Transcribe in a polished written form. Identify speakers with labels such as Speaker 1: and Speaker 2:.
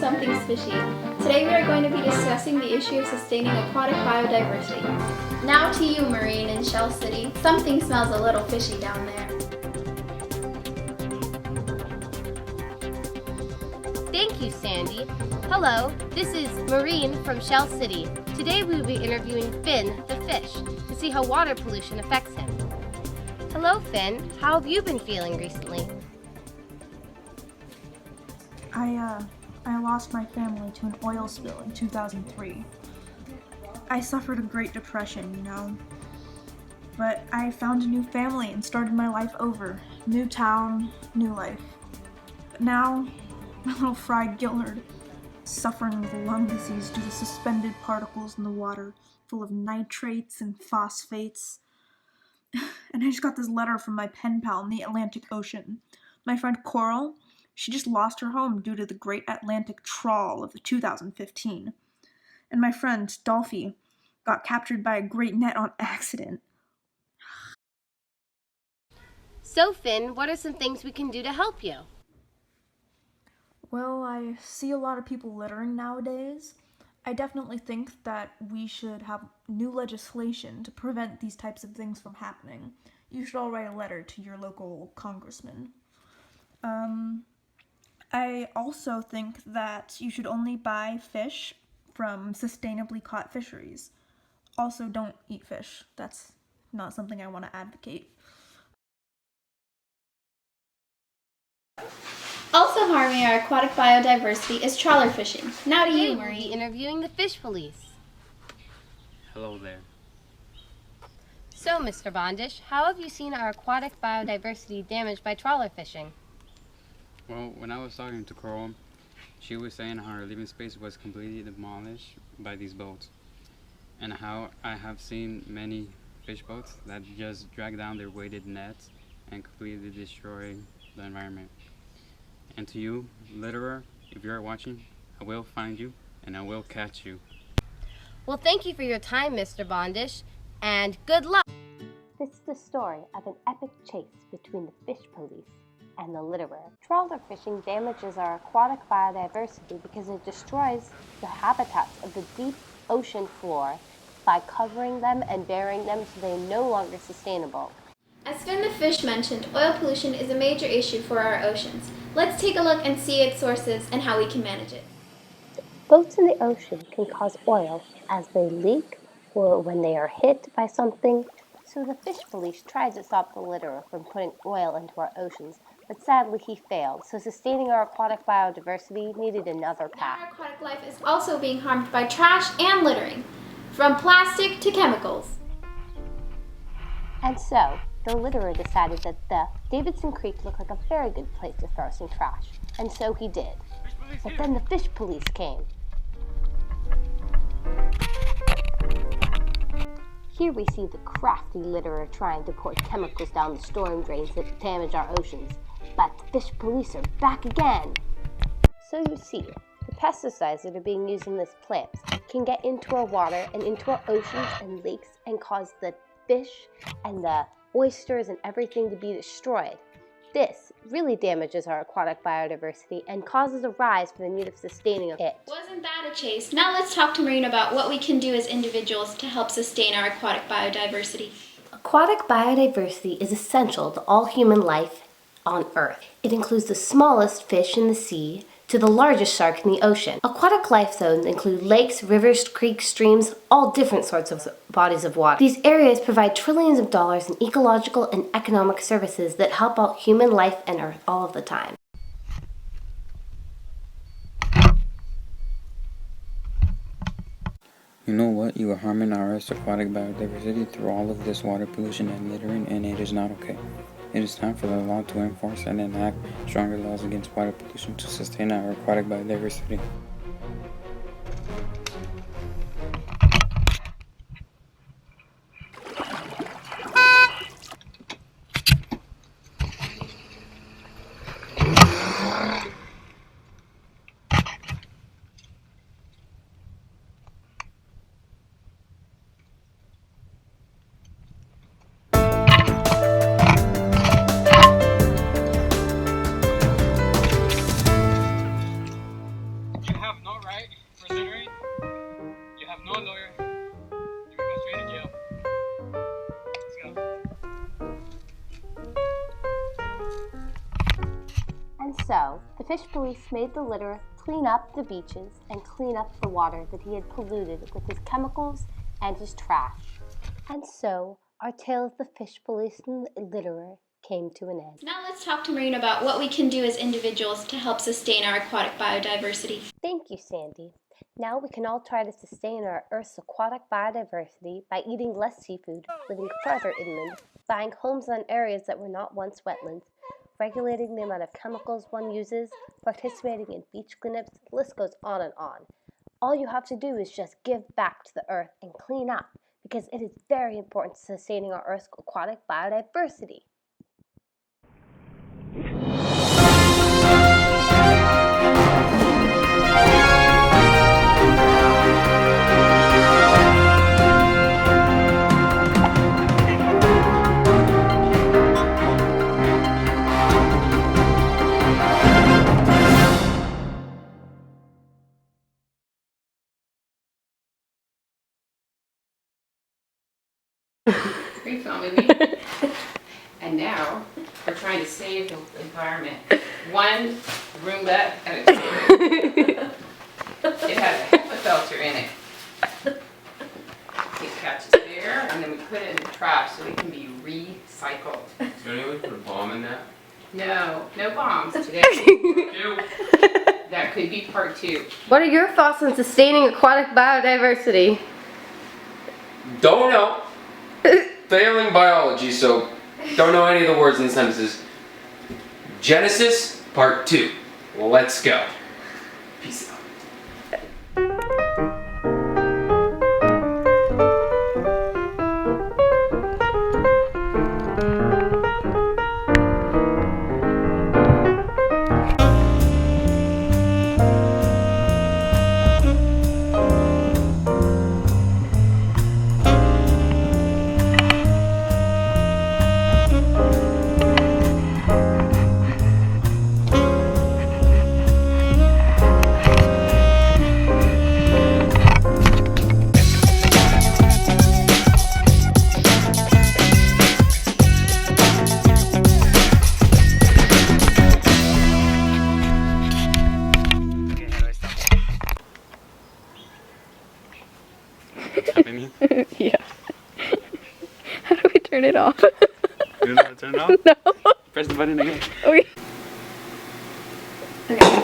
Speaker 1: Something's Fishy. Today we are going to be discussing the issue of sustaining aquatic biodiversity. Now to you, Marine in Shell City. Something smells a little fishy down there.
Speaker 2: Thank you, Sandy. Hello, this is Marine from Shell City. Today we will be interviewing Finn, the fish, to see how water pollution affects him. Hello, Finn. How have you been feeling recently?
Speaker 3: I lost my family to an oil spill in 2003. I suffered a great depression, But I found a new family and started my life over. New town, new life. But now, my little fried Gillard is suffering with lung disease due to suspended particles in the water full of nitrates and phosphates. And I just got this letter from my pen pal in the Atlantic Ocean. My friend Coral, she just lost her home due to the Great Atlantic Trawl of 2015. And my friend, Dolphy, got captured by a great net on accident.
Speaker 2: So, Finn, what are some things we can do to help you?
Speaker 3: Well, I see a lot of people littering nowadays. I definitely think that we should have new legislation to prevent these types of things from happening. You should all write a letter to your local congressman. I also think that you should only buy fish from sustainably caught fisheries. Also, don't eat fish. That's not something I want to advocate.
Speaker 1: Also harming our aquatic biodiversity is trawler fishing. Now to you,
Speaker 2: We'll
Speaker 1: Marine.
Speaker 2: be interviewing the fish police.
Speaker 4: Hello there.
Speaker 2: So, Mr. Bondish, how have you seen our aquatic biodiversity damaged by trawler fishing?
Speaker 4: Well, when I was talking to Coral, she was saying how her living space was completely demolished by these boats, and how I have seen many fish boats that just drag down their weighted nets and completely destroy the environment. And to you, litterer, if you're watching, I will find you and I will catch you.
Speaker 2: Well, thank you for your time, Mr. Bondish, and good luck! This is the story of an epic chase between the fish police and the litterer. Trawler fishing damages our aquatic biodiversity because it destroys the habitats of the deep ocean floor by covering them and burying them so they are no longer sustainable.
Speaker 1: As Finn the fish mentioned, oil pollution is a major issue for our oceans. Let's take a look and see its sources and how we can manage it.
Speaker 2: Boats in the ocean can cause oil as they leak or when they are hit by something. So the fish police tried to stop the litterer from putting oil into our oceans, but sadly he failed. So sustaining our aquatic biodiversity needed another
Speaker 1: Now
Speaker 2: path.
Speaker 1: our aquatic life is also being harmed by trash and littering, from plastic to chemicals.
Speaker 2: And so the litterer decided that the Davidson Creek looked like a very good place to throw some trash. And so he did. But then the fish police came. Here we see the crafty litterer trying to pour chemicals down the storm drains that damage our oceans. But the fish police are back again. So you see, the pesticides that are being used in this plant can get into our water and into our oceans and lakes and cause the fish and the oysters and everything to be destroyed. This really damages our aquatic biodiversity and causes a rise for the need of sustaining it.
Speaker 1: Wasn't that a chase? Now let's talk to Marine about what we can do as individuals to help sustain our aquatic biodiversity.
Speaker 2: Aquatic biodiversity is essential to all human life on Earth. It includes the smallest fish in the sea to the largest shark in the ocean. Aquatic life zones include lakes, rivers, creeks, streams, all different sorts of bodies of water. These areas provide trillions of dollars in ecological and economic services that help out human life and Earth all of the time.
Speaker 4: You know what? You are harming our Earth's aquatic biodiversity through all of this water pollution and littering, and it is not okay. It is time for the law to enforce and enact stronger laws against water pollution to sustain our aquatic biodiversity.
Speaker 2: So, the fish police made the litterer clean up the beaches and clean up the water that he had polluted with his chemicals and his trash. And so, our tale of the fish police and the litterer came to an end.
Speaker 1: Now let's talk to Marine about what we can do as individuals to help sustain our aquatic biodiversity.
Speaker 2: Thank you, Sandy. Now we can all try to sustain our Earth's aquatic biodiversity by eating less seafood, living further inland, buying homes on areas that were not once wetlands, regulating the amount of chemicals one uses, participating in beach cleanups, the list goes on and on. All you have to do is just give back to the earth and clean up, because it is very important to sustaining our Earth's aquatic biodiversity.
Speaker 5: Are you filming me? And now we're trying to save the environment. One Roomba at a time. It has a HEPA filter in it. It catches there, and then we put it in the trash so it can be recycled.
Speaker 6: Is there any way to put a bomb in that?
Speaker 5: No bombs today. That could be part 2.
Speaker 2: What are your thoughts on sustaining aquatic biodiversity?
Speaker 6: Don't know. Failing biology, so don't know any of the words in the sentences. Genesis, part 2. Let's go. Peace out.
Speaker 4: Happening?
Speaker 7: Yeah. How do we turn it off?
Speaker 4: You don't know how to turn it off?
Speaker 7: No.
Speaker 4: Press the button again.
Speaker 7: Okay.
Speaker 1: Okay.